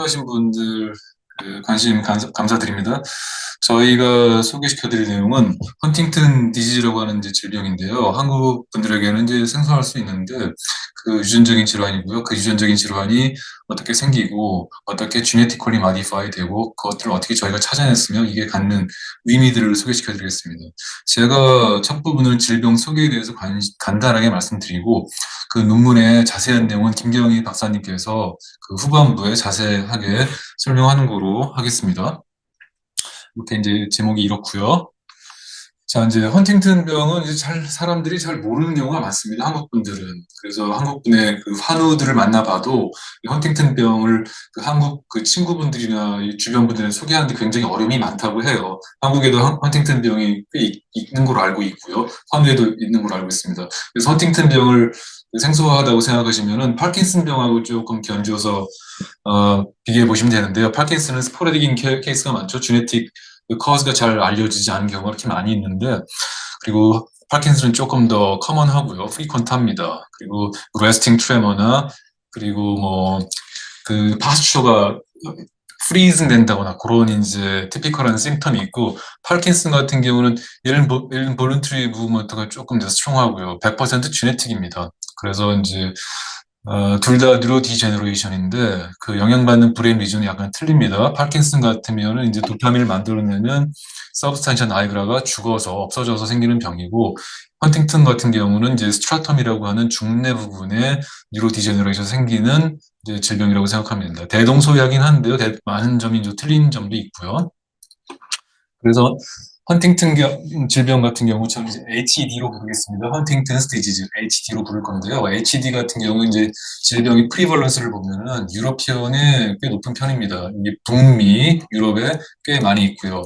참여하신 분들 관심 감사드립니다. 저희가 소개시켜드릴 내용은 헌팅턴 디지즈라고 하는 이제 질병인데요. 한국 분들에게는 이제 생소할 수 있는데 그 유전적인 질환이고요. 그 유전적인 질환이 어떻게 생기고 어떻게 지네티컬리 마디파이 되고 그것들을 어떻게 저희가 찾아냈으면 이게 갖는 의미들을 소개시켜드리겠습니다. 제가 첫 부분은 질병 소개에 대해서 간단하게 말씀드리고 그 논문의 자세한 내용은 김경희 박사님께서 그 후반부에 자세하게 설명하는 거로 하겠습니다. 이렇게 이제 제목이 이렇고요. 자, 이제 헌팅턴병은 이제 사람들이 잘 모르는 경우가 많습니다. 한국 분들은. 그래서 한국 분의 그 환우들을 만나봐도 이 헌팅턴병을 그 한국 그 친구분들이나 이 주변 분들에 소개하는데 굉장히 어려움이 많다고 해요. 한국에도 헌팅턴병이 꽤 있는 걸로 알고 있고요. 환우에도 있는 걸로 알고 있습니다. 그래서 헌팅턴병을 생소하다고 생각하시면은 파킨슨병하고 조금 견주어서 비교해 보시면 되는데요. 파킨슨은 스포레딕인 케이스가 많죠. 주네틱 커즈가 잘 알려지지 않은 경우가 그렇게 많이 있는데, 그리고 파킨슨은 조금 더 커먼하고요. 프리퀀트합니다. 그리고 레스팅 트레머나 그리고 뭐 그 파스처가 프리징 된다거나 그런 이제 티피컬한 심텀이 있고, 파킨슨 같은 경우는 인볼런트리 무브먼트가 조금 더 스트롱하고요. 100% 지네틱입니다. 그래서 이제 둘 다 뉴로 디제너레이션인데 그 영향받는 브레인 리전이 약간 틀립니다. 파킨슨 같으면은 이제 도파민을 만들어내는 서브스탄셜 나이그라가 죽어서 없어져서 생기는 병이고, 헌팅턴 같은 경우는 이제 스트라텀이라고 하는 중뇌 부분에 뉴로 디제너레이션 생기는 이제 질병이라고 생각하면 됩니다. 대동소이하긴 한데요. 많은 점이 좀 틀린 점도 있고요. 그래서 헌팅턴 질병 같은 경우 저는 이제 HD로 부르겠습니다. 헌팅턴스 디지즈 HD로 부를 건데요. HD 같은 경우 이제 질병의 프리벌런스를 보면은 유러피언에 꽤 높은 편입니다. 이게 북미, 유럽에 꽤 많이 있고요.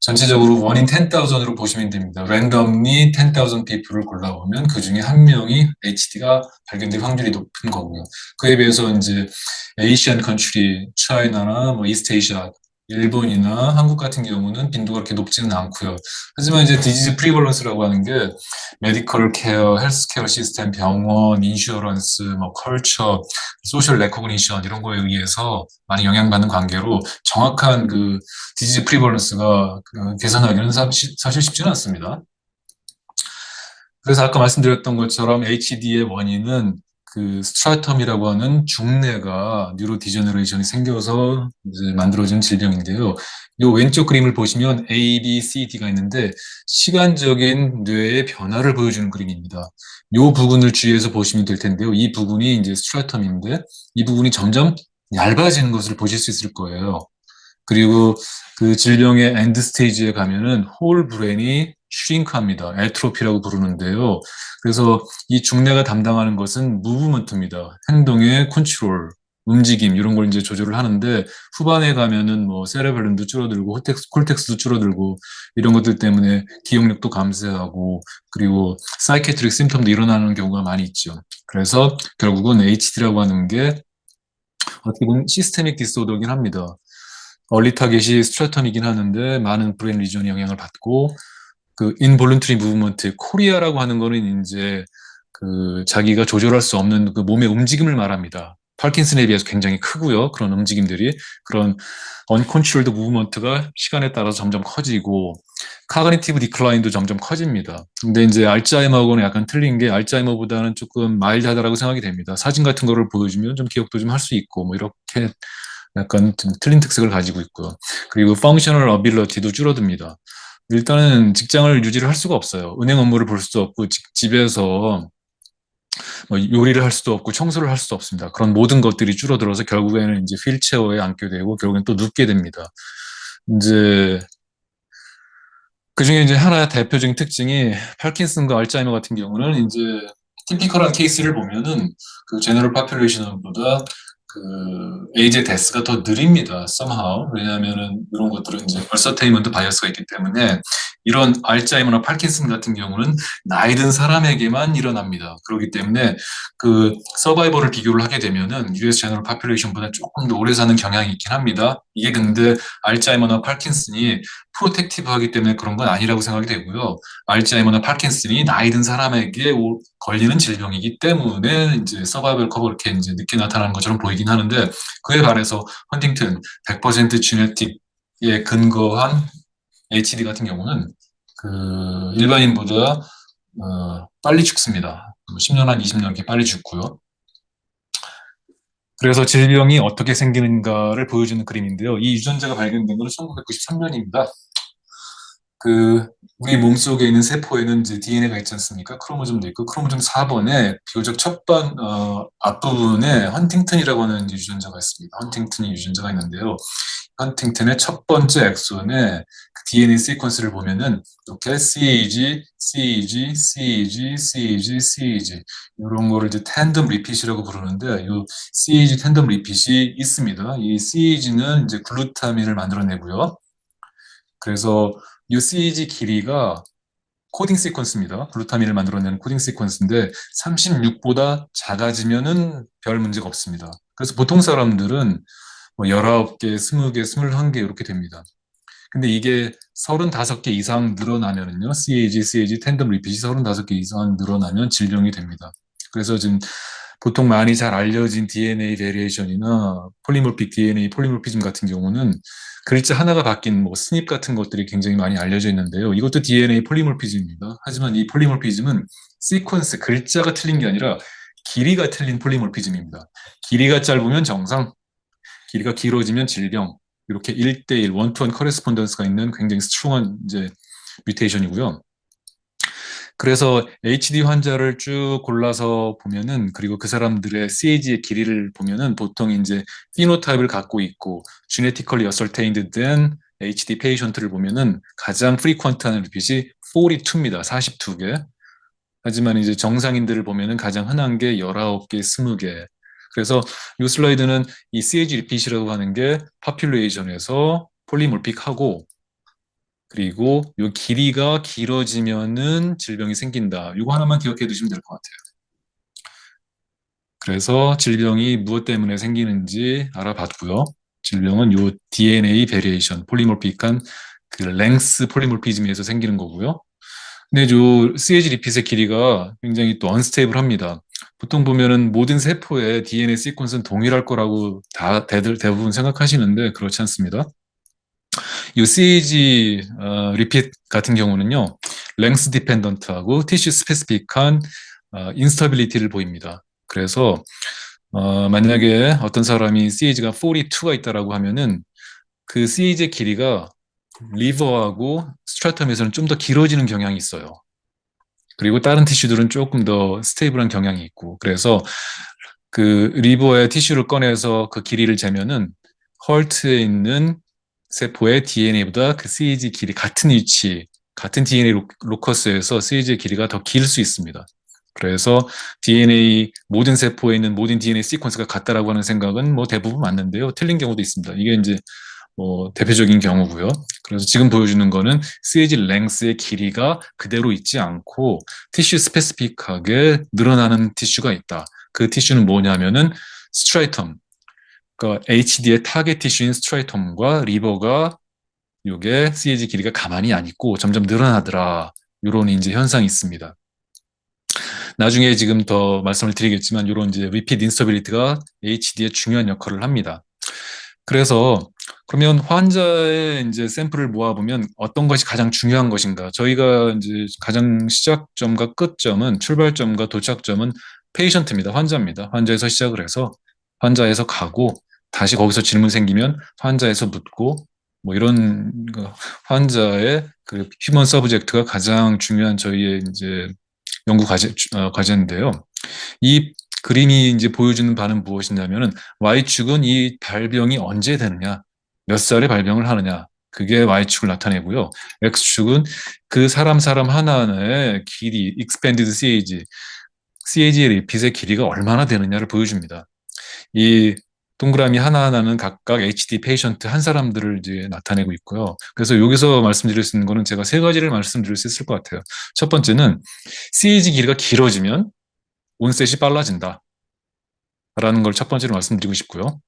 전체적으로 1 in 10,000으로 보시면 됩니다. 랜덤리 10,000 people을 골라보면 그 중에 한 명이 HD가 발견될 확률이 높은 거고요. 그에 비해서 이제 에이시안 컨트리, 차이나나 뭐 이스트에이시아, 일본이나 한국 같은 경우는 빈도가 그렇게 높지는 않고요. 하지만 이제 디지즈 프리벌런스라고 하는 게 메디컬 케어, 헬스케어 시스템, 병원, 인슈어런스, 뭐 컬처, 소셜 레코그니션 이런 거에 의해서 많이 영향받는 관계로 정확한 그 디지즈 프리벌런스가 계산하기는 사실 쉽지는 않습니다. 그래서 아까 말씀드렸던 것처럼 HD의 원인은 그 스트라텀이라고 하는 중뇌가 뉴로 디제너레이션이 생겨서 이제 만들어진 질병인데요. 이 왼쪽 그림을 보시면 A, B, C, D가 있는데 시간적인 뇌의 변화를 보여주는 그림입니다. 이 부분을 주의해서 보시면 될 텐데요. 이 부분이 이제 스트라텀인데 이 부분이 점점 얇아지는 것을 보실 수 있을 거예요. 그리고 그 질병의 엔드 스테이지에 가면은 홀 브레인이 슈링크합니다. 에트로피라고 부르는데요. 그래서 이 중뇌가 담당하는 것은 무브먼트입니다. 행동의 컨트롤, 움직임 이런 걸 이제 조절을 하는데 후반에 가면은 뭐 세레벨름도 줄어들고 콜텍스도 줄어들고 이런 것들 때문에 기억력도 감소하고 그리고 사이케트릭 심텀도 일어나는 경우가 많이 있죠. 그래서 결국은 HD라고 하는 게 어떻게 보면 시스테믹 디스오더긴 합니다. 얼리 타겟이 스트래텀이긴 하는데 많은 브레인 리전이 영향을 받고 그 인볼런트리 무브먼트 코리아라고 하는 거는 이제 그 자기가 조절할 수 없는 그 몸의 움직임을 말합니다. 파킨슨에 비해서 굉장히 크고요. 그런 움직임들이 그런 언컨트롤드 무브먼트가 시간에 따라서 점점 커지고 카그니티브 디클라인도 점점 커집니다. 근데 이제 알츠하이머하고는 약간 틀린 게 알츠하이머보다는 조금 마일드하다라고 생각이 됩니다. 사진 같은 거를 보여주면 좀 기억도 좀 할 수 있고 뭐 이렇게 약간 좀 틀린 특색을 가지고 있고요. 그리고 펑셔널 어빌러티도 줄어듭니다. 일단은 직장을 유지를 할 수가 없어요. 은행 업무를 볼 수도 없고 집에서 뭐 요리를 할 수도 없고 청소를 할 수도 없습니다. 그런 모든 것들이 줄어들어서 결국에는 이제 휠체어에 앉게 되고 결국엔 또 눕게 됩니다. 이제 그중에 이제 하나 대표적인 특징이 파킨슨과 알츠하이머 같은 경우는 이제 티피컬한 케이스를 보면은 그 제너럴 파퓰레이션보다 그 에이지 데스가 더 느립니다. somehow. 왜냐하면은 이런 것들은 이제 얼서테인먼트 바이어스가 있기 때문에 이런 알츠하이머나 파킨슨 같은 경우는 나이 든 사람에게만 일어납니다. 그렇기 때문에 그 서바이벌을 비교를 하게 되면은 US 제너럴 파퓰레이션보다 조금 더 오래 사는 경향이 있긴 합니다. 이게 근데 알츠하이머나 파킨슨이 프로텍티브하기 때문에 그런 건 아니라고 생각이 되고요. 알츠하이머나 파킨슨이 나이 든 사람에게 걸리는 질병이기 때문에 이제 서바이벌 커브 이렇게 이제 늦게 나타나는 것처럼 보이긴 하는데 그에 반해서 헌팅튼 100% 지네틱에 근거한 HD 같은 경우는 그 일반인보다 빨리 죽습니다. 10년 한 20년 이렇게 빨리 죽고요. 그래서 질병이 어떻게 생기는가를 보여주는 그림인데요. 이 유전자가 발견된 건 1993년입니다. 그 우리 몸속에 있는 세포에는 이제 DNA가 있지 않습니까? 크로모즘도 있고 크로모즘 4번에 비교적 첫번 앞부분에 헌팅턴이라고 하는 이제 유전자가 있습니다. 헌팅턴이 유전자가 있는데요. 헌팅턴의 첫 번째 엑손의 그 DNA 시퀀스를 보면은 이렇게 CAG, CAG, CAG, CAG, CAG 이런 거를 이제 텐덤 리핏이라고 부르는데 이 CAG 텐덤 리핏이 있습니다. 이 CAG는 이제 글루타민을 만들어내고요. 그래서 이 CAG 길이가 코딩 시퀀스입니다. 글루타민을 만들어내는 코딩 시퀀스인데 36보다 작아지면은 별 문제가 없습니다. 그래서 보통 사람들은 뭐 19개, 20개, 21개 이렇게 됩니다. 근데 이게 35개 이상 늘어나면은요, CAG 텐덤 리핏이 35개 이상 늘어나면 질병이 됩니다. 그래서 지금 보통 많이 잘 알려진 DNA 베리에이션이나 폴리모픽 DNA 폴리모피즘 같은 경우는 글자 하나가 바뀐 뭐 스닙 같은 것들이 굉장히 많이 알려져 있는데요. 이것도 DNA 폴리모피즘입니다. 하지만 이 폴리모피즘은 시퀀스 글자가 틀린 게 아니라 길이가 틀린 폴리모피즘입니다. 길이가 짧으면 정상, 길이가 길어지면 질병, 이렇게 1대1, 원투원 커레스폰던스가 있는 굉장히 스트롱한 이제 뮤테이션이고요. 그래서 HD 환자를 쭉 골라서 보면은 그리고 그 사람들의 CAG의 길이를 보면은 보통 이제 피노타입을 갖고 있고 genetically ascertained 된 HD 페이션트를 보면은 가장 프리퀀트한 리핏이 42입니다. 42개. 하지만 이제 정상인들을 보면은 가장 흔한 게 19개, 20개. 그래서 이 슬라이드는 이 CAG 리핏이라고 하는 게 파퓰레이션에서 폴리몰픽하고 그리고 이 길이가 길어지면은 질병이 생긴다. 이거 하나만 기억해 두시면 될 것 같아요. 그래서 질병이 무엇 때문에 생기는지 알아봤고요. 질병은 이 DNA 베리에이션, 폴리몰픽한 그 랭스 폴리몰피즘에서 생기는 거고요. 근데 요 CAG 리핏의 길이가 굉장히 또 언스테이블합니다. 보통 보면은 모든 세포의 DNA 시퀀스는 동일할 거라고 다 대부분 생각하시는데 그렇지 않습니다. 이 CAG 리핏 같은 경우는요, 랭스 디펜던트하고 티슈 스페시픽한 인스타빌리티를 보입니다. 그래서 만약에 어떤 사람이 CAG가 42가 있다라고 하면은 그 CAG의 길이가 리버하고 스트라텀에서는 좀 더 길어지는 경향이 있어요. 그리고 다른 티슈들은 조금 더 스테이블한 경향이 있고 그래서 그 리버의 티슈를 꺼내서 그 길이를 재면은 헐트에 있는 세포의 DNA보다 그 CAG 길이 같은 위치, 같은 DNA 로커스에서 CAG의 길이가 더 길 수 있습니다. 그래서 DNA 모든 세포에 있는 모든 DNA 시퀀스가 같다라고 하는 생각은 뭐 대부분 맞는데요. 틀린 경우도 있습니다. 이게 이제 뭐 대표적인 경우고요. 그래서 지금 보여주는 거는 CAG 랭스의 길이가 그대로 있지 않고 티슈 스페시픽하게 늘어나는 티슈가 있다. 그 티슈는 뭐냐면은 스트라이텀, 그러니까 HD의 타겟 티슈인 스트라이텀과 리버가 이게 CAG 길이가 가만히 안 있고 점점 늘어나더라. 이런 이제 현상이 있습니다. 나중에 지금 더 말씀을 드리겠지만 이런 이제 리핏 인스터빌리티가 HD의 중요한 역할을 합니다. 그래서 그러면 환자의 이제 샘플을 모아보면 어떤 것이 가장 중요한 것인가? 저희가 이제 가장 시작점과 끝점은 출발점과 도착점은 페이션트입니다. 환자입니다. 환자에서 시작을 해서 환자에서 가고 다시 거기서 질문 생기면 환자에서 묻고 뭐 이런 환자의 그 휴먼 서브젝트가 가장 중요한 저희의 이제 연구 과제인데요. 이 그림이 이제 보여주는 바는 무엇이냐면은 Y축은 이 발병이 언제 되느냐, 몇 살에 발병을 하느냐, 그게 Y축을 나타내고요. X축은 그 사람 하나하나의 길이, expanded CAG, CAG의 리핏의 길이가 얼마나 되느냐를 보여줍니다. 이 동그라미 하나하나는 각각 HD 페이션트 한 사람들을 이제 나타내고 있고요. 그래서 여기서 말씀드릴 수 있는 거는 제가 세 가지를 말씀드릴 수 있을 것 같아요. 첫 번째는 CAG 길이가 길어지면 온셋이 빨라진다. 라는 걸 첫 번째로 말씀드리고 싶고요.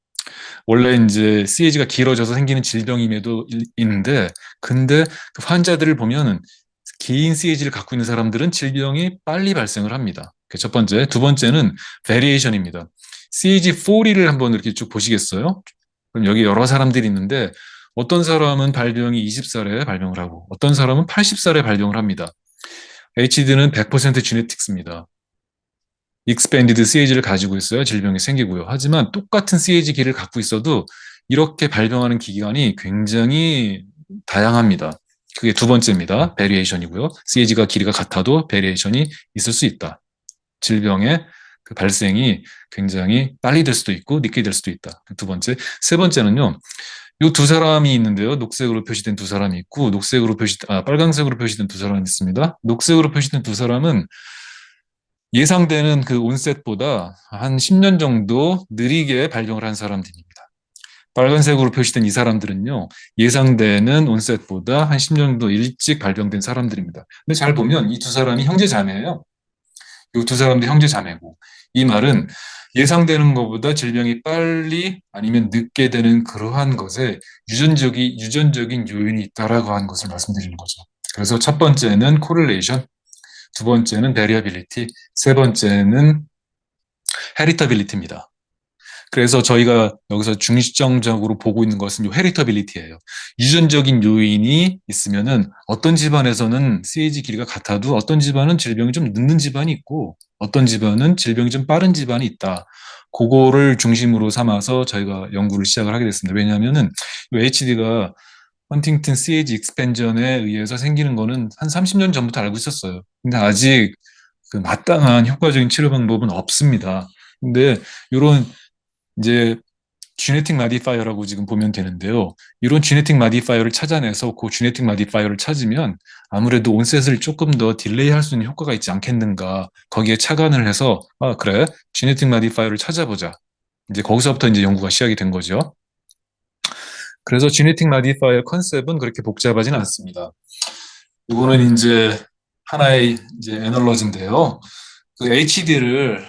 원래 이제 CAG가 길어져서 생기는 질병임에도 있는데, 근데 그 환자들을 보면은 긴 CAG를 갖고 있는 사람들은 질병이 빨리 발생을 합니다. 첫 번째. 두 번째는 베리에이션입니다. CAG4를 한번 이렇게 쭉 보시겠어요? 그럼 여기 여러 사람들이 있는데 어떤 사람은 발병이 20살에 발병을 하고 어떤 사람은 80살에 발병을 합니다. HD는 100% 지네틱스입니다. 익스펜디드 CAG를 가지고 있어야 질병이 생기고요. 하지만 똑같은 CAG 기를 갖고 있어도 이렇게 발병하는 기간이 굉장히 다양합니다. 그게 두 번째입니다. 베리에이션이고요. CAG가 길이가 같아도 베리에이션이 있을 수 있다. 질병의 그 발생이 굉장히 빨리 될 수도 있고 늦게 될 수도 있다. 두 번째. 세 번째는요. 이 두 사람이 있는데요. 녹색으로 표시된 두 사람이 있고 빨간색으로 표시된 두 사람이 있습니다. 녹색으로 표시된 두 사람은 예상되는 그 온셋보다 한 10년 정도 느리게 발병을 한 사람들입니다. 빨간색으로 표시된 이 사람들은요, 예상되는 온셋보다 한 10년 정도 일찍 발병된 사람들입니다. 근데 잘 보면 이 두 사람이 형제 자매예요. 이 두 사람도 형제 자매고, 이 말은 예상되는 것보다 질병이 빨리 아니면 늦게 되는 그러한 것에 유전적인 요인이 있다라고 하는 것을 말씀드리는 거죠. 그래서 첫 번째는 코릴레이션, 두 번째는 베리어빌리티, 세 번째는 헤리터빌리티입니다. 그래서 저희가 여기서 중점적으로 보고 있는 것은 이 헤리터빌리티예요. 유전적인 요인이 있으면은 어떤 집안에서는 CAG 길이가 같아도 어떤 집안은 질병이 좀 늦는 집안이 있고 어떤 집안은 질병이 좀 빠른 집안이 있다. 그거를 중심으로 삼아서 저희가 연구를 시작을 하게 됐습니다. 왜냐하면은 HD가 헌팅턴 CAG 익스펜전에 의해서 생기는 거는 한 30년 전부터 알고 있었어요. 근데 아직 그 마땅한 효과적인 치료 방법은 없습니다. 근데 이런 이제 지네틱 마디파이어라고 지금 보면 되는데요. 이런 지네틱 마디파이어를 찾아내서 그 지네틱 마디파이어를 찾으면 아무래도 온셋을 조금 더 딜레이 할 수 있는 효과가 있지 않겠는가. 거기에 착안을 해서 아, 그래. 지네틱 마디파이어를 찾아보자. 이제 거기서부터 이제 연구가 시작이 된 거죠. 그래서 지네틱 마디파이어 컨셉은 그렇게 복잡하진 않습니다. 이거는 이제 하나의 이제 애널러지인데요. 그 HD를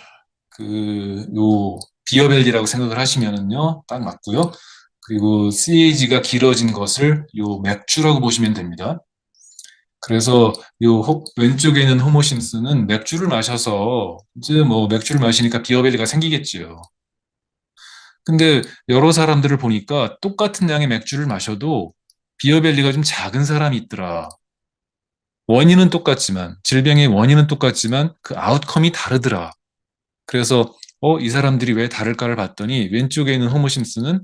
요 비어벨리라고 생각을 하시면은요, 딱 맞고요. 그리고 CAG가 길어진 것을 요 맥주라고 보시면 됩니다. 그래서 왼쪽에 있는 호모심스는 맥주를 마셔서 이제 뭐 맥주를 마시니까 비어벨리가 생기겠지요. 근데 여러 사람들을 보니까 똑같은 양의 맥주를 마셔도 비어벨리가 좀 작은 사람이 있더라. 원인은 똑같지만 질병의 원인은 똑같지만 그 아웃컴이 다르더라. 그래서 이 사람들이 왜 다를까를 봤더니 왼쪽에 있는 호모심스는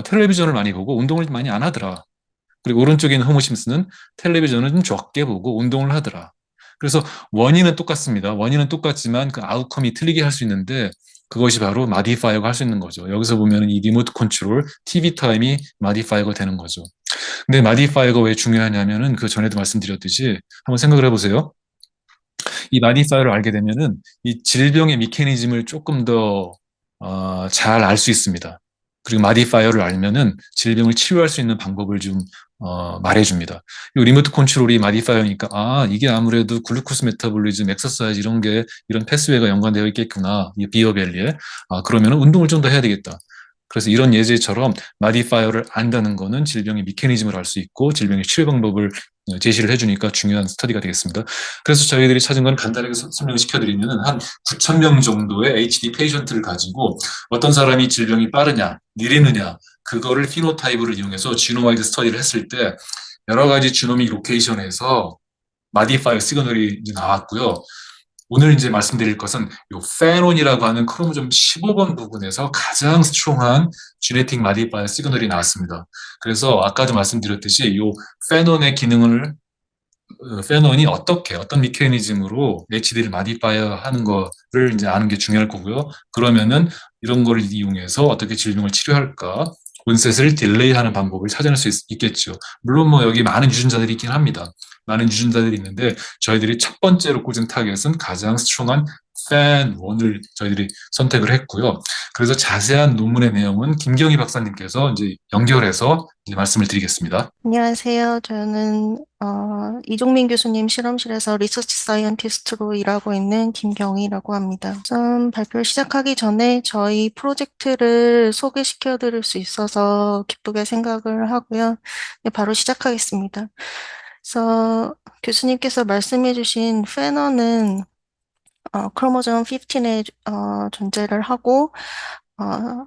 텔레비전을 많이 보고 운동을 많이 안 하더라. 그리고 오른쪽에 있는 호모심스는 텔레비전을 좀 적게 보고 운동을 하더라. 그래서 원인은 똑같습니다. 원인은 똑같지만 그 아웃컴이 틀리게 할 수 있는데 그것이 바로 마디파이어가 할 수 있는 거죠. 여기서 보면 이 리모트 컨트롤 TV 타임이 마디파이어가 되는 거죠. 근데 마디파이어가 왜 중요하냐면은 그 전에도 말씀드렸듯이 한번 생각을 해보세요. 이 마디파이어를 알게 되면은 이 질병의 미케니즘을 조금 더 잘 알 수 있습니다. 그리고 마디파이어를 알면은 질병을 치료할 수 있는 방법을 좀 말해줍니다. 이 리모트 컨트롤이 마디파이어니까 이게 아무래도 글루코스 메타볼리즘, 엑서사이즈 이런 패스웨이가 연관되어 있겠구나. 이 비어밸리에 그러면은 운동을 좀 더 해야 되겠다. 그래서 이런 예제처럼 마디파이어를 안다는 거는 질병의 미케니즘을 알 수 있고 질병의 치료 방법을 제시를 해주니까 중요한 스터디가 되겠습니다. 그래서 저희들이 찾은 건 간단하게 설명을 시켜드리면 한 9천 명 정도의 HD 페이션트를 가지고 어떤 사람이 질병이 빠르냐, 느리느냐, 그거를 피노타입을 이용해서 지노마이드 스터디를 했을 때 여러 가지 지노믹 로케이션에서 마디파이어 시그널이 이제 나왔고요. 오늘 이제 말씀드릴 것은 요 페논이라고 하는 크로모좀 15번 부분에서 가장 스트롱한 지네틱 마디파이어 시그널이 나왔습니다. 그래서 아까도 말씀드렸듯이 요 페논의 기능을 페논이 어떤 미케니즘으로 HD를 마디파이어 하는 거를 이제 아는 게 중요할 거고요. 그러면은 이런 거를 이용해서 어떻게 질병을 치료할까? 온셋을 딜레이하는 방법을 찾아낼 수 있겠죠. 물론 뭐 여기 많은 유전자들이 있긴 합니다. 많은 유전자들이 있는데 저희들이 첫 번째로 꽂은 타겟은 가장 스트롱한 팬1을 저희들이 선택을 했고요. 그래서 자세한 논문의 내용은 김경희 박사님께서 이제 연결해서 이제 말씀을 드리겠습니다. 안녕하세요. 저는 이종민 교수님 실험실에서 리서치 사이언티스트로 일하고 있는 김경희라고 합니다. 우선 발표를 시작하기 전에 저희 프로젝트를 소개시켜 드릴 수 있어서 기쁘게 생각을 하고요. 네, 바로 시작하겠습니다. 그래서 교수님께서 말씀해 주신 페너는 크로모존 15의 존재를 하고 어,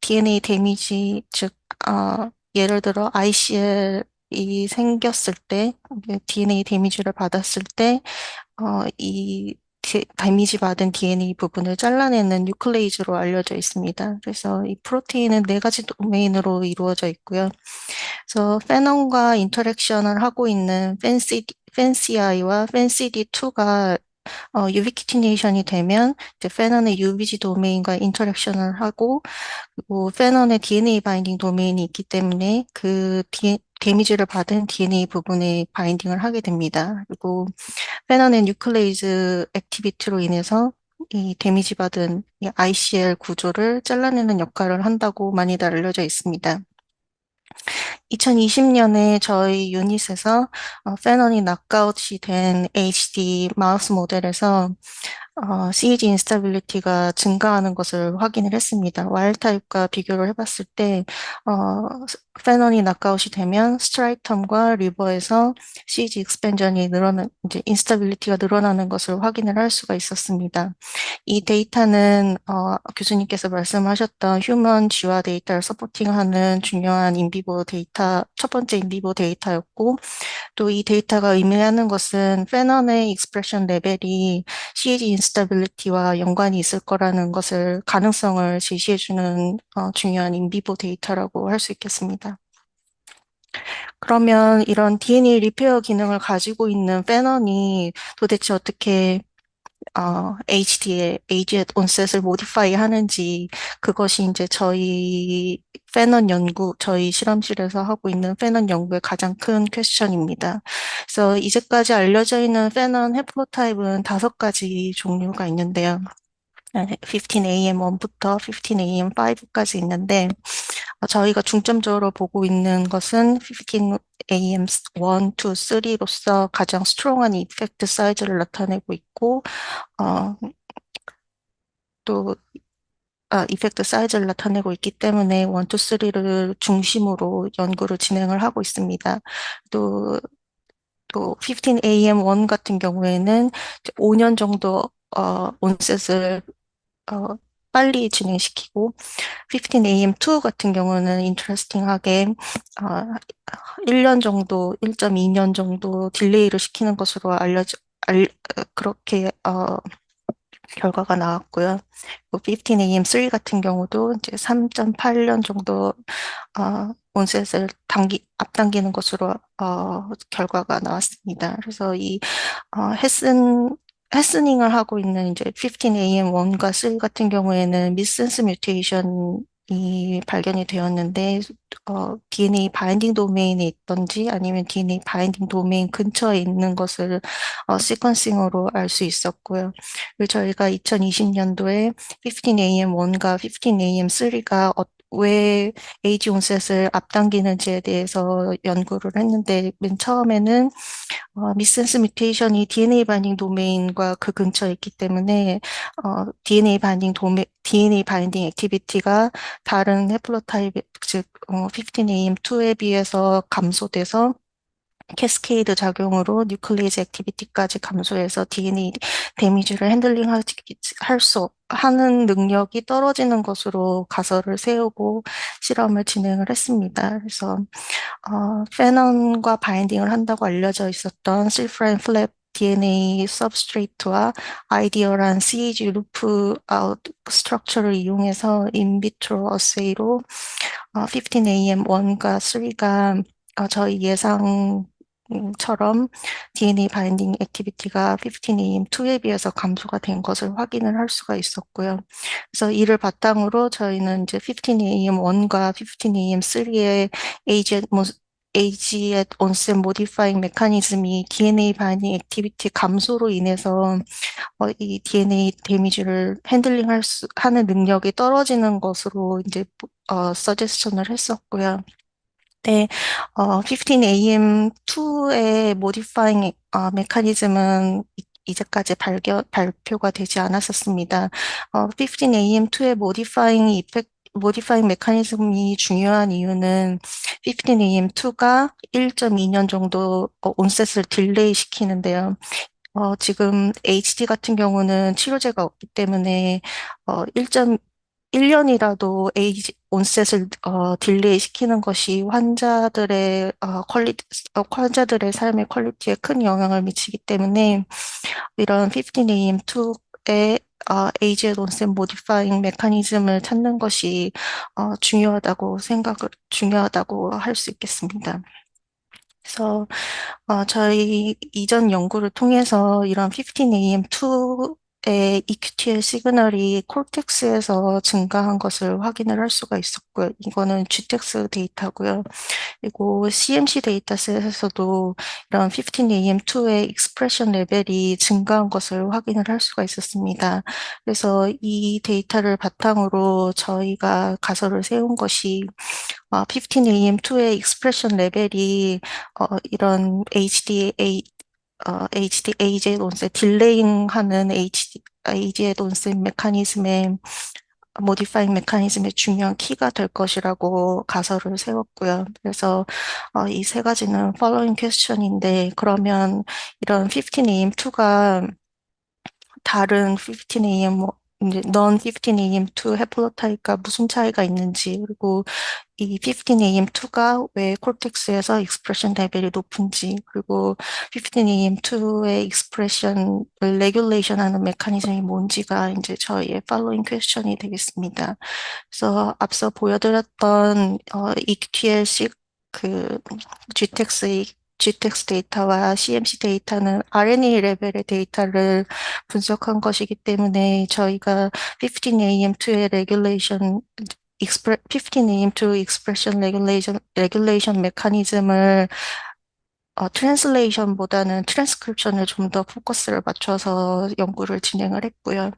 DNA 데미지, 즉, 예를 들어 ICL이 생겼을 때, DNA 데미지를 받았을 때, 이 데미지 받은 DNA 부분을 잘라내는 뉴클레이즈로 알려져 있습니다. 그래서 이 프로테인은 네 가지 도메인으로 이루어져 있고요. 그래서 페논과 인터랙션을 하고 있는 팬시아이와 팬시디2가 유비키티네이션이 되면 이제 페논의 UBG 도메인과 인터랙션을 하고 그리고 페논의 DNA 바인딩 도메인이 있기 때문에 그 데미지를 받은 DNA 부분에 바인딩을 하게 됩니다. 그리고 페논의 뉴클레이즈 액티비티로 인해서 이 데미지 받은 이 ICL 구조를 잘라내는 역할을 한다고 많이들 알려져 있습니다. 2020년에 저희 유닛에서 페논이 낙아웃이 된 HD 마우스 모델에서 CAG 인스타빌리티가 증가하는 것을 확인을 했습니다. 와일드 타입과 비교를 해봤을 때 페논이 낙아웃이 되면 스트라이텀과 리버에서 CAG 익스펜전이 이제 인스타빌리티가 늘어나는 것을 확인을 할 수가 있었습니다. 이 데이터는 교수님께서 말씀하셨던 휴먼 G와 데이터를 서포팅하는 중요한 인비보 데이터, 첫 번째 인비보 데이터였고, 또 이 데이터가 의미하는 것은 페넌의 익스프레션 레벨이 CAG 인스타빌리티와 연관이 있을 거라는 것을 가능성을 제시해주는 중요한 인비보 데이터라고 할 수 있겠습니다. 그러면 이런 DNA 리페어 기능을 가지고 있는 페넌이 도대체 어떻게 HD의 age at onset을 모디파이 하는지 그것이 이제 저희 페넌 연구, 저희 실험실에서 하고 있는 페넌 연구의 가장 큰 퀘스천입니다. 그래서 이제까지 알려져 있는 페넌 해플로타입은 5가지 종류가 있는데요. 15AM1부터 15AM5까지 있는데 저희가 중점적으로 보고 있는 것은 15AM 1, 2, 3로서 가장 스트롱한 이펙트 사이즈를 나타내고 있고 어, 또 이펙트 사이즈를 나타내고 있기 때문에 1, 2, 3를 중심으로 연구를 진행을 하고 있습니다. 또, 또 15AM1 같은 경우에는 5년 정도 온셋을 어, 빨리 진행시키고 15AM2 같은 경우는 인터레스팅하게 1년 정도, 1.2년 정도 딜레이를 시키는 것으로 그렇게 결과가 나왔고요. 15AM3 같은 경우도 이제 3.8년 정도 온셋을 앞당기는 것으로 결과가 나왔습니다. 그래서 이 해스닝을 하고 있는 이제 15AM1과 3 같은 경우에는 미스센스 뮤테이션이 발견이 되었는데 DNA 바인딩 도메인에 있던지 아니면 DNA 바인딩 도메인 근처에 있는 것을 시퀀싱으로 알 수 있었고요. 그리고 저희가 2020년도에 15AM1과 15AM3가 왜 에이지 온셋을 앞당기는지에 대해서 연구를 했는데 맨 처음에는 미센스 뮤테이션이 DNA 바인딩 도메인과 그 근처에 있기 때문에 DNA 바인딩 액티비티가 다른 해플로타입 즉 15AM2에 비해서 감소돼서 캐스케이드 작용으로 뉴클리이즈 액티비티까지 감소해서 DNA 데미지를 하는 능력이 떨어지는 것으로 가설을 세우고 실험을 진행을 했습니다. 그래서 페넌과 바인딩을 한다고 알려져 있었던 실프라임 플랩 DNA 서브스트레이트와 아이디어란 CAG 루프 아웃 스트럭처를 이용해서 인비트로 어세이로 15AM1과 3가 저희 예상처럼 DNA 바인딩 액티비티가 15AM2에 비해서 감소가 된 것을 확인을 할 수가 있었고요. 그래서 이를 바탕으로 저희는 이제 15AM1과 15AM3의 age at onset modifying 메커니즘이 DNA 바인딩 액티비티 감소로 인해서 이 DNA 데미지를 하는 능력이 떨어지는 것으로 이제 서제스션을 했었고요. 네, 15AM2의 modifying 메커니즘은 발표가 되지 않았었습니다. 15AM2의 modifying 메커니즘이 중요한 이유는 15AM2가 1.2년 정도 온셋을 딜레이 시키는데요. 지금 HD 같은 경우는 치료제가 없기 때문에 1.1년이라도 에이지 온셋을 딜레이 시키는 것이 환자들의 삶의 퀄리티에 큰 영향을 미치기 때문에 이런 15AM2의 에이지 온셋 모디파잉 메커니즘을 찾는 것이 중요하다고 할 수 있겠습니다. 그래서 저희 이전 연구를 통해서 이런 15AM2의 EQTL 시그널이 콜텍스에서 증가한 것을 확인을 할 수가 있었고요. 이거는 GTX 데이터고요. 그리고 CMC 데이터셋에서도 이런 15AM2의 익스프레션 레벨이 증가한 것을 확인을 할 수가 있었습니다. 그래서 이 데이터를 바탕으로 저희가 가설을 세운 것이 15AM2의 익스프레션 레벨이 이런 HDAJ 논세 딜레잉하는 AJ 논세 메커니즘의 모디파잉 메커니즘의 중요한 키가 될 것이라고 가설을 세웠고요. 그래서 이 세 가지는 following question인데 그러면 이런 15AM2가 다른 15AM 이제 non 15AM2 해플로타입과 무슨 차이가 있는지 그리고 이 15AM2가 왜 콜텍스에서 익스프레션 레벨이 높은지 그리고 15AM2의 익스프레션을 레귤레이션 하는 메커니즘이 뭔지가 이제 저희의 팔로잉 퀘스천이 되겠습니다. 그래서 앞서 보여드렸던 EQTL식 그 GTX 데이터와 CMC 데이터는 RNA 레벨의 데이터를 분석한 것이기 때문에 저희가 15AM2의 레귤레이션 15AM2 expression regulation 메커니즘을 트랜슬레이션보다는 트랜스크립션을 좀 더 포커스를 맞춰서 연구를 진행을 했고요.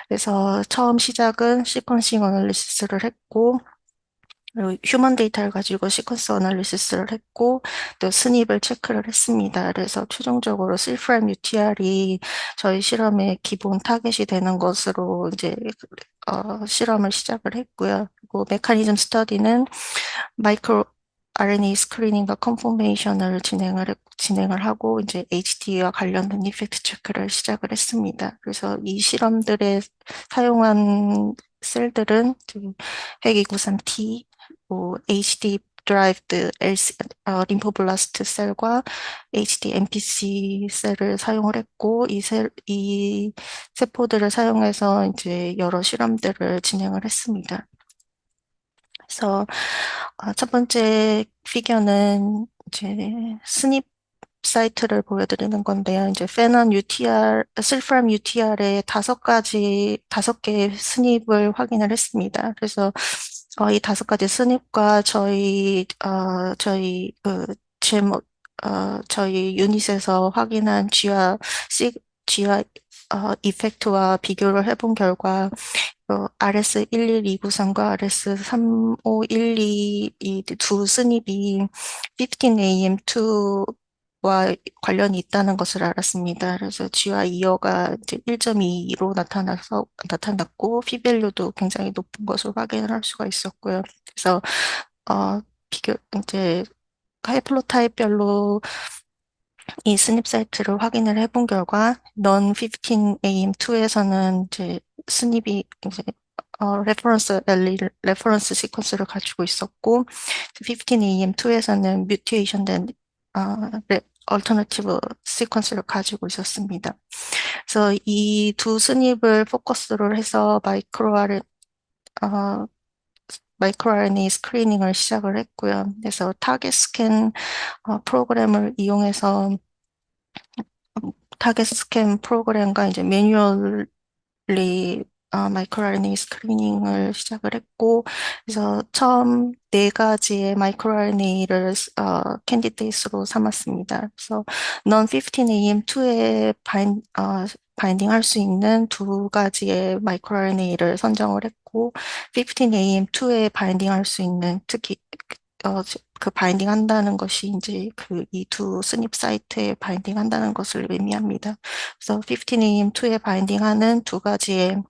그래서 처음 시작은 시퀀싱 어널리시스를 했고 그리고 휴먼 데이터를 가지고 시퀀스 어널리시스를 했고 또 스닙을 체크를 했습니다. 그래서 최종적으로 실프라임 UTR이 저희 실험의 기본 타겟이 되는 것으로 이제 실험을 시작을 했고요. 그리고 메커니즘 스터디는 마이크로 RNA 스크리닝과 컨포메이션을 진행을 하고 이제 HD와 관련된 이펙트 체크를 시작을 했습니다. 그래서 이 실험들에 사용한 셀들은 핵293T, 뭐 HD 드라이브드 림포블라스트 셀과 HD MPC 셀을 사용을 했고 이 세포들을 사용해서 이제 여러 실험들을 진행을 했습니다. 그래서 첫 번째 피겨는 이제 스닙 사이트를 보여드리는 건데요. 이제 페넌 UTR, 슬프람 UTR의 다섯 개의 스닙을 확인을 했습니다. 그래서 이 다섯 가지 스닙과 저희 유닛에서 확인한 G와 이펙트와 비교를 해본 결과 RS11293과 RS3512 이 두 스닙이 15AM2와 관련이 있다는 것을 알았습니다. 그래서 G와 이어가 이제 1.22로 나타났고, 피밸류도 굉장히 높은 것을 확인을 할 수가 있었고요. 그래서, 이제, 하이플로타입별로 이 스닙 사이트를 확인을 해본 결과 non 15AM2에서는 이제 스닙이 이제 레퍼런스 시퀀스를 가지고 있었고 15AM2에서는 뮤테이션 된 얼터너티브 시퀀스를 가지고 있었습니다. 그래서 이 두 스닙을 포커스로 해서 마이크로 RNA 스크리닝을 시작을 했고요. 그래서 타겟 스캔 프로그램을 이용해서 타겟 스캔 프로그램과 이제 매뉴얼리 마이크로 RNA 스크리닝을 시작을 했고, 그래서 처음 네 가지의 마이크로 RNA를 캔디데이트로 삼았습니다. 그래서 non-15AM2에 바인딩 할 수 있는 두 가지의 마이크로 RNA를 선정을 했고, 15AM2에 바인딩 할 수 있는 특히 그 바인딩 한다는 것이 이제 그 이 두 스닙 사이트에 바인딩 한다는 것을 의미합니다. 그래서 15AM2에 바인딩하는 두 가지의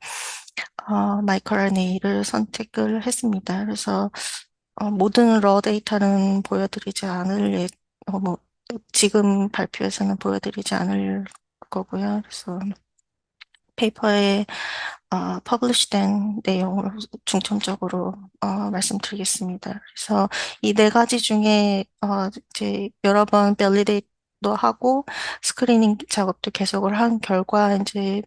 마이크로RNA를 선택을 했습니다. 그래서 모든 러 데이터는 보여드리지 않을 뭐 지금 발표에서는 보여드리지 않을 거고요. 그래서 페이퍼에 퍼블리시된 내용을 중점적으로 말씀드리겠습니다. 그래서 이 네 가지 중에 이제 여러 번 밸리데이트도 하고 스크리닝 작업도 계속을 한 결과 이제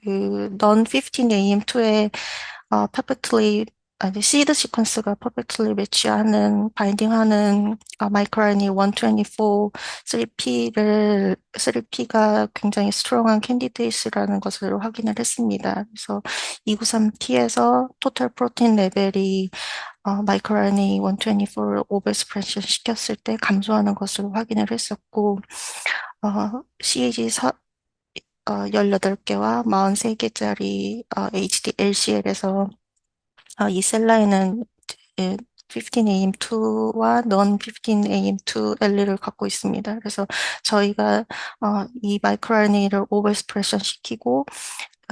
그 non 15AM2의 perfectly 아니 시드 시퀀스가 perfectly 매치하는 바인딩하는 마이크로RNA 124 3P가 굉장히 스트롱한 캔디데이스라는 것을 확인을 했습니다. 그래서 293T에서 토탈 프로틴 레벨이 마이크로RNA 124를 오버스프레션 시켰을 때 감소하는 것을 확인을 했었고 CAG 18개와 43개짜리 HDLCL에서 이 셀라인은 15AM2와 non-15AM2 엘리를 갖고 있습니다. 그래서 저희가 이 마이크로RNA를 오버스프레션 시키고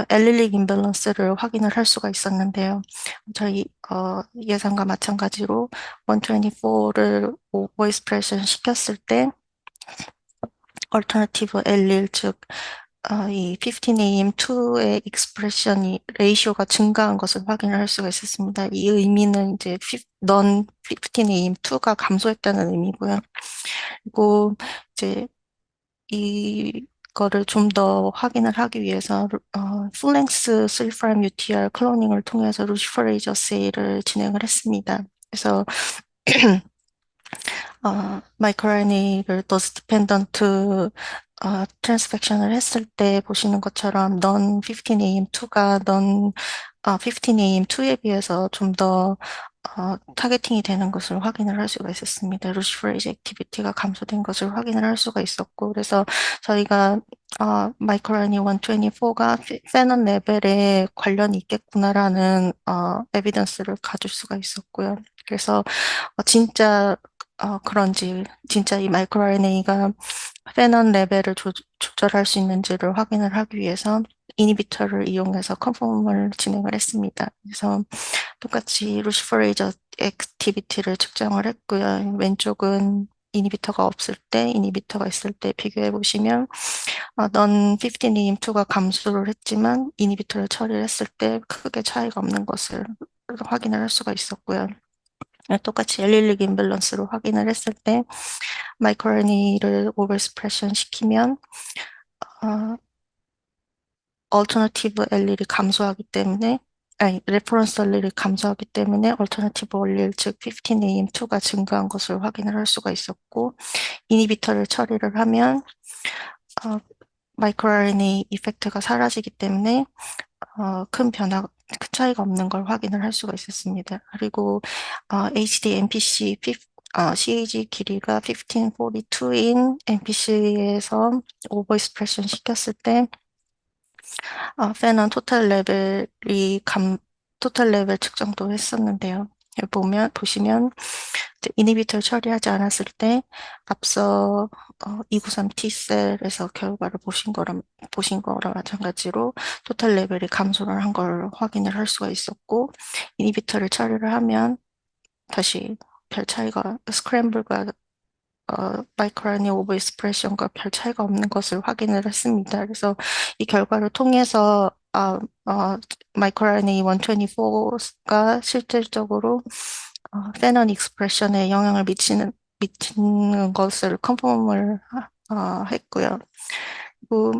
엘릴릭 임밸런스를 확인을 할 수가 있었는데요. 저희 예상과 마찬가지로 124를 오버스프레션 시켰을 때 얼터너티브 엘릴 즉 이 15AM2의 익스프레션이 레이쇼가 증가한 것을 확인을 할 수가 있었습니다. 이 의미는 이제 non 15AM2가 감소했다는 의미고요. 그리고 이제 이거를 좀 더 확인을 하기 위해서 풀랭스 3' UTR 클로닝을 통해서 루시퍼레이저 세이를 진행을 했습니다. 그래서 마이크로RNA를 dose dependent 트랜스펙션을 했을 때 보시는 것처럼 non 15AM2가 non 15AM2에 비해서 좀 더 타겟팅이 되는 것을 확인을 할 수가 있었습니다. 루시퍼레이즈 액티비티가 감소된 것을 확인을 할 수가 있었고 그래서 저희가 마이크로RNA 124가 페논 레벨에 관련이 있겠구나라는 에비던스를 가질 수가 있었고요. 그래서 진짜 그런지 진짜 이 마이크로RNA가 페논 레벨을 조절할 수 있는지를 확인을 하기 위해서 이니비터를 이용해서 컨펌을 진행을 했습니다. 그래서 똑같이 루시퍼레이저 액티비티를 측정을 했고요. 왼쪽은 이니비터가 없을 때, 이니비터가 있을 때 비교해 보시면 넌 15AM2가 감소를 했지만 이니비터를 처리를 했을 때 크게 차이가 없는 것을 확인을 할 수가 있었고요. 똑같이 엘릴릭 임밸런스로 확인을 했을 때 마이크로RNA를 오버스프레션 시키면 얼터너티브 엘릴이 감소하기 때문에 레퍼런스 엘릴이 감소하기 때문에 얼터너티브 엘릴 즉 15AM2가 증가한 것을 확인을 할 수가 있었고 이니비터를 처리를 하면 마이크로RNA 이펙트가 사라지기 때문에 큰 차이가 없는 걸 확인을 할 수가 있었습니다. 그리고 HD MPC CAG 길이가 1542인 MPC에서 오버익스프레션 시켰을 때 페넌 토탈 레벨 측정도 했었는데요. 보시면 이니비터를 처리하지 않았을 때 앞서 293T 셀에서 결과를 보신 거랑 마찬가지로 토탈 레벨이 감소를 한 걸 확인을 할 수가 있었고 이니비터를 처리를 하면 다시 별 차이가 스크램블과 마이크로RNA 오버 익스프레션과 별 차이가 없는 것을 확인을 했습니다. 그래서 이 결과를 통해서 마이크로RNA 124가 실질적으로 페넌 익스프레션에 영향을 미치는 것을 컨펌을 했고요. 그리고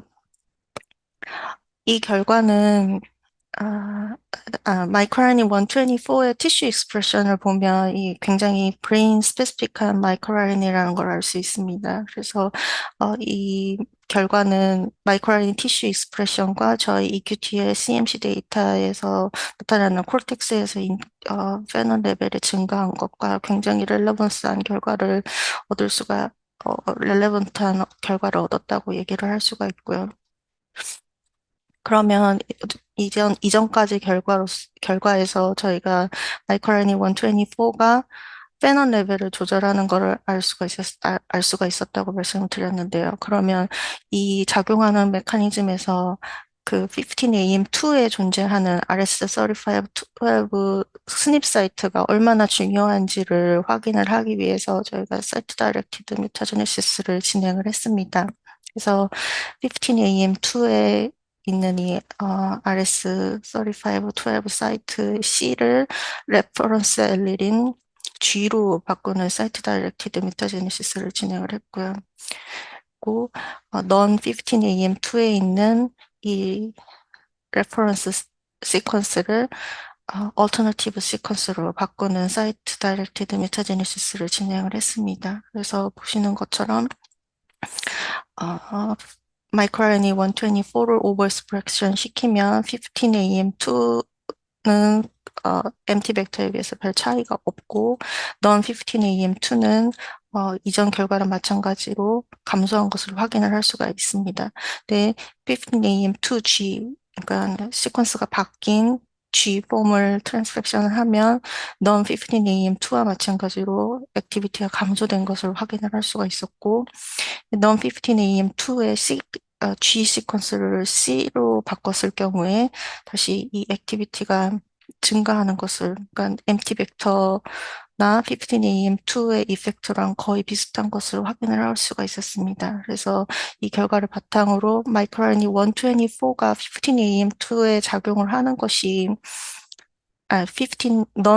이 결과는 마이크로RNA 124의 티슈 익스프레션을 보면 이 굉장히 브레인 스페시픽한 마이크로RNA라는 걸 알 수 있습니다. 그래서 이 결과는 마이크로RNA 티슈 익스프레션과 저희 EQT의 CMC 데이터에서 나타나는 콜텍스에서 페논 레벨이 증가한 것과 굉장히 렐레번스한 결과를 렐레번트한 결과를 얻었다고 얘기를 할 수가 있고요. 그러면 이전까지 결과에서 저희가 마이크로RNA 124가 페논 레벨을 조절하는 것을 알 수가 있었다고 말씀을 드렸는데요. 그러면 이 작용하는 메커니즘에서 그 15AM2에 존재하는 RS3512 스닙 사이트가 얼마나 중요한지를 확인을 하기 위해서 저희가 사이트 다이렉티드 뮤타제네시스를 진행을 했습니다. 그래서 15AM2에 있는 이 RS3512 사이트 C를 레퍼런스 엘리린 G로 바꾸는 사이트 다이렉티드 메타제네시스를 진행을 했고요. 그리고 non 15AM2에 있는 이 레퍼런스 시퀀스를 alternative 시퀀스로 바꾸는 사이트 다이렉티드 메타제네시스를 진행을 했습니다. 그래서 보시는 것처럼 마이크로RNA 124를 오버스프렉션 시키면 15AM2는 MT 벡터에 비해서 별 차이가 없고 non 15AM2는 이전 결과랑 마찬가지로 감소한 것을 확인을 할 수가 있습니다. 네, 15AM2G 그러니까 시퀀스가 바뀐 G 폼을 트랜스크립션을 하면 non 15AM2와 마찬가지로 액티비티가 감소된 것을 확인을 할 수가 있었고 non 15AM2의 G 시퀀스를 C로 바꿨을 경우에 다시 이 액티비티가 증가하는 것을, 그러니까 MT 벡터나 15AM2의 이펙트랑 거의 비슷한 것을 확인을 할 수가 있었습니다. 그래서 이 결과를 바탕으로 마이크로RNA 124가 15AM2에 작용을 하는 것이 non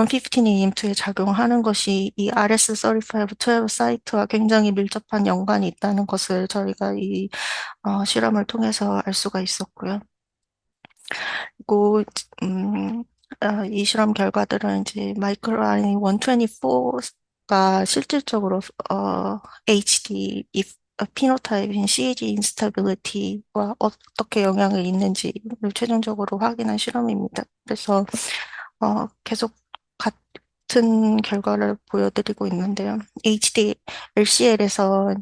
15AM2에 작용을 하는 것이 이 RS3512 사이트와 굉장히 밀접한 연관이 있다는 것을 저희가 이 실험을 통해서 알 수가 있었고요. 그리고 이 실험 결과들은 이제 마이크로RNA 124가 실질적으로 HD 피노타입인 CAG 인스타빌리티와 어떻게 영향을 있는지를 최종적으로 확인한 실험입니다. 그래서 계속 같은 결과를 보여드리고 있는데요. HD LCL에서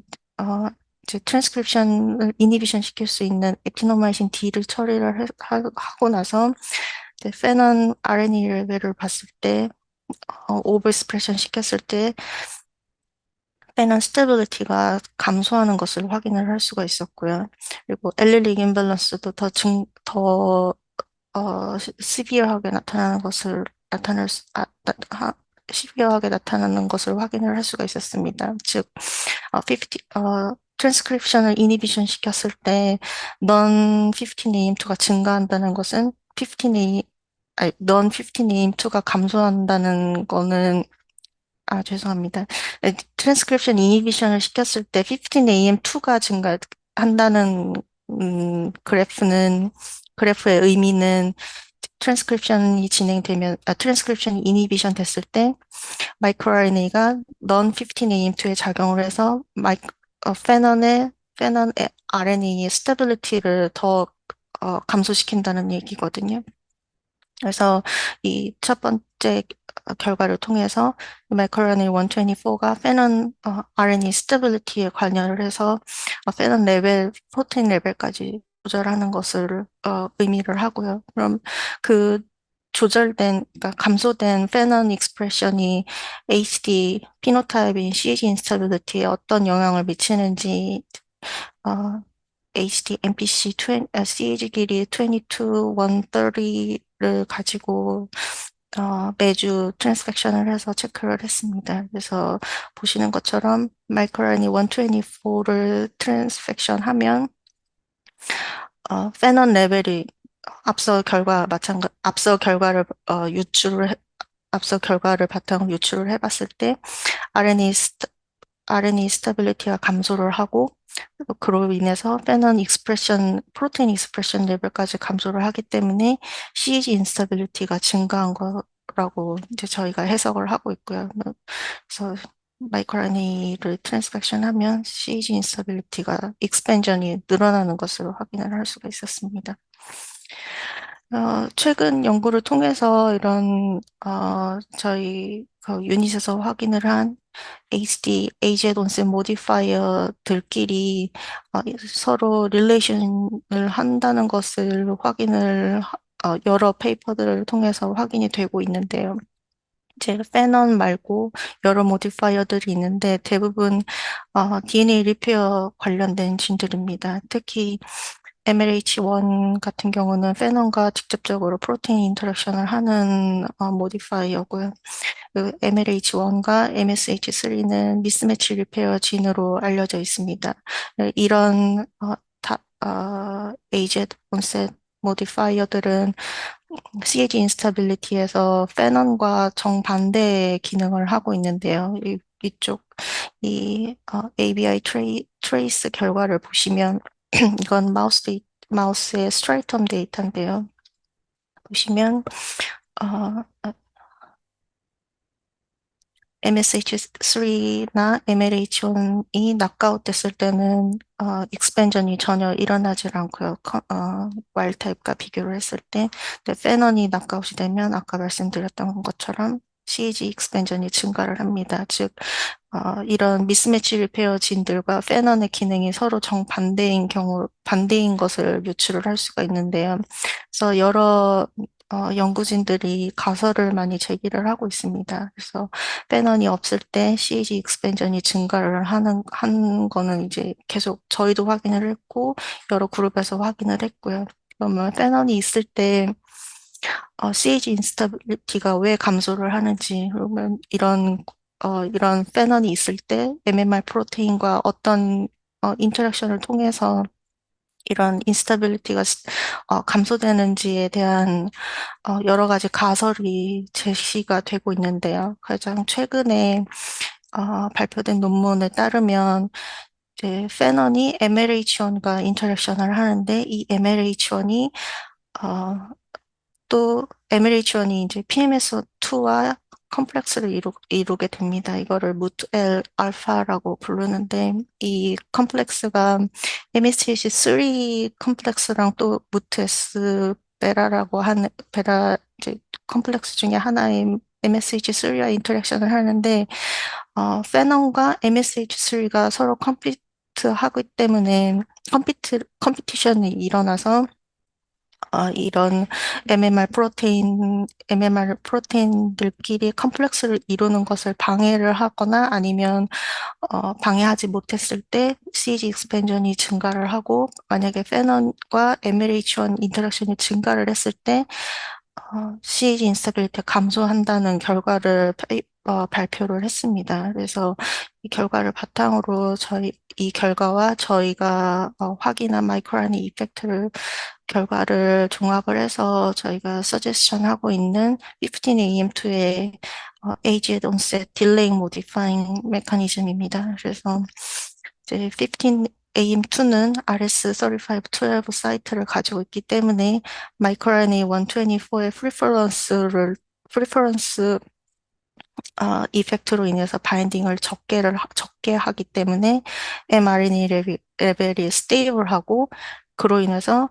이제 트랜스크립션을 이니비션 시킬 수 있는 액티노마이신 D를 처리를 하고 나서 이제 페넌 RNA 레벨을 봤을 때 오버스프레션 시켰을 때 페넌 스테빌리티가 감소하는 것을 확인을 할 수가 있었고요. 그리고 엘릴릭 임밸런스도 시비어하게 나타나는 것을 시비어하게 나타나는 것을 확인을 할 수가 있었습니다. 즉, 50, 트랜스크립션을 이니비션 시켰을 때 non 15AM2가 증가한다는 것은 15A, 아니, non 15AM2가 감소한다는 거는 죄송합니다. 트랜스크립션 이니비션을 시켰을 때 15AM2가 증가한다는 그래프의 의미는 트랜스크립션이 진행되면, 트랜스크립션이 이니비션 됐을 때 마이크로RNA가 non 15AM2에 작용을 해서 페넌의 RNA의 스테빌리티를 더 감소시킨다는 얘기거든요. 그래서 이 첫 번째 결과를 통해서 마이크로RNA 124가 페넌 RNA 스테빌리티에 관여를 해서 페넌 레벨, 프로테인 레벨까지 조절하는 것을 의미를 하고요. 그럼 그 그러니까 감소된 페넌 익스프레션이 HD 피노타입인 CAG 인스타빌리티에 어떤 영향을 미치는지 HD MPC CAG 길이 22,130를 가지고 매주 트랜스펙션을 해서 체크를 했습니다. 그래서 보시는 것처럼 마이크로RNA 124를 트랜스펙션 하면 페넌 레벨이 앞서 결과를 바탕으로 유출을 해봤을 때 RNA 스테빌리티가 감소를 하고 그로 인해서 프로테인 익스프레션 레벨까지 감소를 하기 때문에 CAG 인스타빌리티가 증가한 거라고 이제 저희가 해석을 하고 있고요. 그래서 마이크로RNA를 트랜스펙션 하면 CAG 인스타빌리티가 익스펜전이 늘어나는 것을 확인을 할 수가 있었습니다. 최근 연구를 통해서 이런 저희 그 유닛에서 확인을 한 HD, AZ 온셋 모디파이어들끼리 서로 릴레이션을 한다는 것을 여러 페이퍼들을 통해서 확인이 되고 있는데요. 이제 페넌 말고 여러 모디파이어들이 있는데 대부분 DNA 리페어 관련된 진들입니다. 특히 MLH1 같은 경우는 페논과 직접적으로 프로테인 인터랙션을 하는 모디파이어고요. 그 MLH1과 MSH3는 미스매치 리페어 진으로 알려져 있습니다. 이런 AZ 온셋 모디파이어들은 CAG 인스타빌리티에서 페넌과 정반대의 기능을 하고 있는데요. 이쪽 ABI 트레이스 결과를 보시면 이건 마우스의 스트라이텀 데이터인데요. 보시면 어, MSH3나 MLH1이 낙아웃 됐을 때는 익스펜전이 전혀 일어나질 않고요. 와일드 타입과 비교를 했을 때. 근데 페넌이 낙아웃이 되면 아까 말씀드렸던 것처럼 CAG 익스펜전이 증가를 합니다. 즉 이런 미스매치 리페어 진들과 페넌의 기능이 서로 반대인 것을 유추를 할 수가 있는데요. 그래서 여러 연구진들이 가설을 많이 제기를 하고 있습니다. 그래서 페넌이 없을 때 CAG 익스펜전이 증가를 한 거는 이제 계속 저희도 확인을 했고, 여러 그룹에서 확인을 했고요. 그러면 페넌이 있을 때 CAG 인스타빌리티가 왜 감소를 하는지, 그러면 이런 페넌이 있을 때 MMR 프로테인과 어떤 인터랙션을 통해서 이런 인스타빌리티가 감소되는지에 대한 여러 가지 가설이 제시가 되고 있는데요. 가장 최근에 발표된 논문에 따르면 이제 페넌이 MLH1과 인터랙션을 하는데 이 MLH1이 또 MLH1이 이제 PMS2와 컴플렉스를 이루게 됩니다. 이거를 무트 L 알파라고 부르는데 이 컴플렉스가 MSH3 컴플렉스랑 또 무트 S 베라라고 하는 베라 이제 컴플렉스 중에 하나인 MSH3와 인터랙션을 하는데 페넌과 MSH3가 서로 컴피트하기 때문에 컴피티션이 일어나서 이런 MMR 프로테인들끼리 컴플렉스를 이루는 것을 방해를 하거나 아니면 방해하지 못했을 때 CAG 익스펜전이 증가를 하고 만약에 페넌과 MLH1 인터랙션이 증가를 했을 때 CAG 인스타빌리티가 감소한다는 결과를 발표를 했습니다. 그래서 이 결과를 바탕으로 이 결과와 저희가 확인한 마이크로RNA 이펙트를 결과를 종합을 해서 저희가 서제스션하고 있는 15AM2의 Age at Onset Delaying Modifying Mechanism입니다. 그래서 이제 15AM2는 RS3512 사이트를 가지고 있기 때문에 마이크로RNA 124의 프리퍼런스 이펙트로 인해서 바인딩을 적게 하기 때문에 mRNA 레벨이 스테이블하고 그로 인해서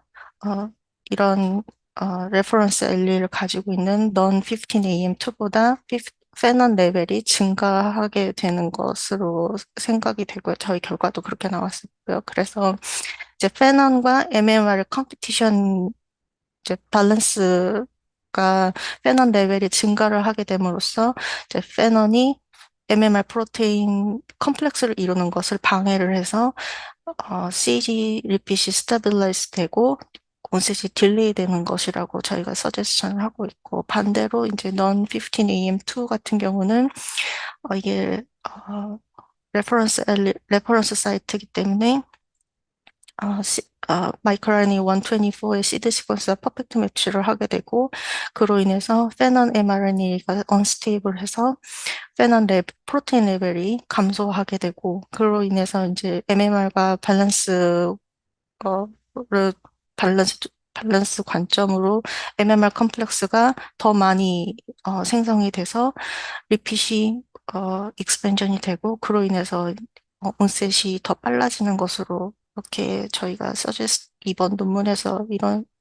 이런 레퍼런스 엘리를 가지고 있는 non-15AM2보다 페넌 레벨이 증가하게 되는 것으로 생각이 되고요. 저희 결과도 그렇게 나왔었고요. 그래서 이제 페넌과 MMR 컴피티션 이제 밸런스가 페넌 레벨이 증가를 하게 됨으로써 이제 페넌이 MMR 프로테인 컴플렉스를 이루는 것을 방해를 해서 CG 리핏이 스타빌라이즈 되고 온셋이 딜레이 되는 것이라고 저희가 서제스션을 하고 있고 반대로 이제 non-15AM2 같은 경우는 이게 레퍼런스 사이트이기 때문에 마이크로RNA 124의 시드 시퀀스와 퍼펙트 매치를 하게 되고 그로 인해서 페넌 mRNA가 언스테이블해서 프로테인 레벨이 감소하게 되고 그로 인해서 이제 MMR과 를 밸런스 밸런스 관점으로 MMR 컴플렉스가 더 많이 생성이 돼서 리핏이 익스펜전이 되고 그로 인해서 온셋이 더 빨라지는 것으로 이렇게 저희가 이번 논문에서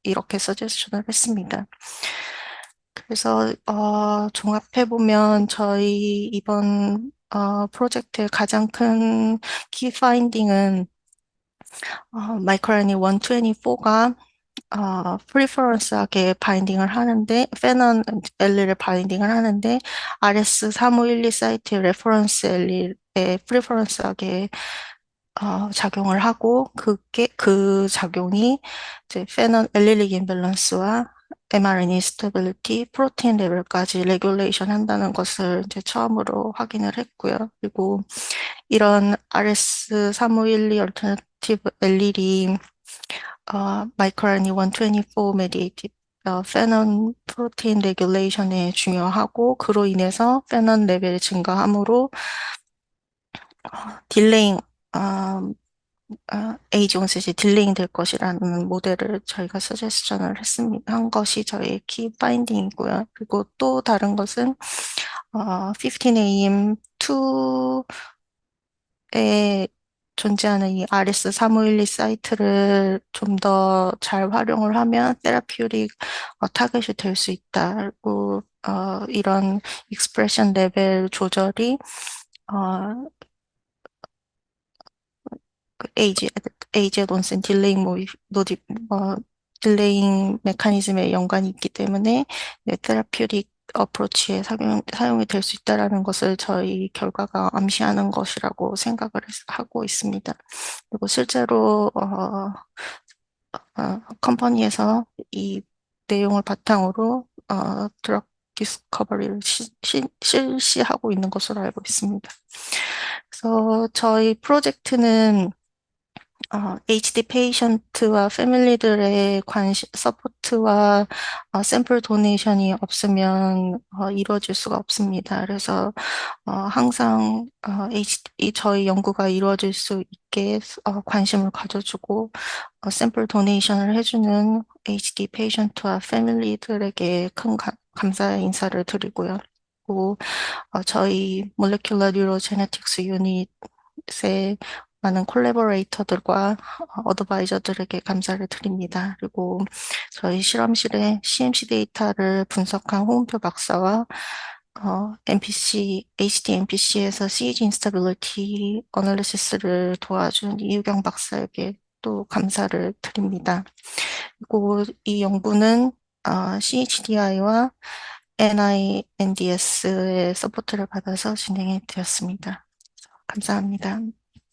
이렇게 서제스션을 했습니다. 그래서 종합해 보면 저희 이번 프로젝트의 가장 큰 키 파인딩은 마이크로RNA 124가 프리퍼런스하게 바인딩을 하는데 페넌 엘리를 바인딩을 하는데 RS3512 사이트의 레퍼런스 엘리에 프리퍼런스하게 작용을 하고 그 작용이 이제 페논 엘릴릭 임밸런스와 mRNA 스테빌리티, 프로테인 레벨까지 레귤레이션 한다는 것을 이제 처음으로 확인을 했고요. 그리고 이런 RS3512 얼터너티브 엘릴이 마이크로RNA 124 메디에이티드 페논 프로테인 레귤레이션에 중요하고 그로 인해서 페논 레벨이 증가함으로 딜레잉 에이지 온셋이 딜레잉 될 것이라는 모델을 저희가 서제스션을 했습니다. 한 것이 저희의 키 파인딩이고요. 그리고 또 다른 것은 15AM2에 존재하는 이 RS3512 사이트를 좀 더 잘 활용을 하면 테라피우틱 타겟이 될 수 있다. 그리고 이런 익스프레션 레벨 조절이 그 에이지 논센 딜레잉 메커니즘에 연관이 있기 때문에 테라피우틱 어프로치에 사용이 될 수 있다라는 것을 저희 결과가 암시하는 것이라고 생각을 하고 있습니다. 그리고 실제로 컴퍼니에서 이 내용을 바탕으로 드럭 디스커버리를 실시하고 있는 것으로 알고 있습니다. 그래서 저희 프로젝트는 HD 페이션트와 패밀리들의 서포트와 샘플 도네이션이 없으면 이루어질 수가 없습니다. 그래서 항상 저희 연구가 이루어질 수 있게 관심을 가져주고 샘플 도네이션을 해주는 HD 페이션트와 패밀리들에게 큰 감사의 인사를 드리고요. 그리고 저희 몰레큘러 뉴로 제네틱스 유닛의 많은 콜래버레이터들과 어드바이저들에게 감사를 드립니다. 그리고 저희 실험실에 CMC 데이터를 분석한 홍은표 박사와 HD MPC에서 CAG 인스타빌리티 어널리시스를 도와준 이유경 박사에게 또 감사를 드립니다. 그리고 이 연구는 CHDI와 NINDS의 서포트를 받아서 진행이 되었습니다. 감사합니다.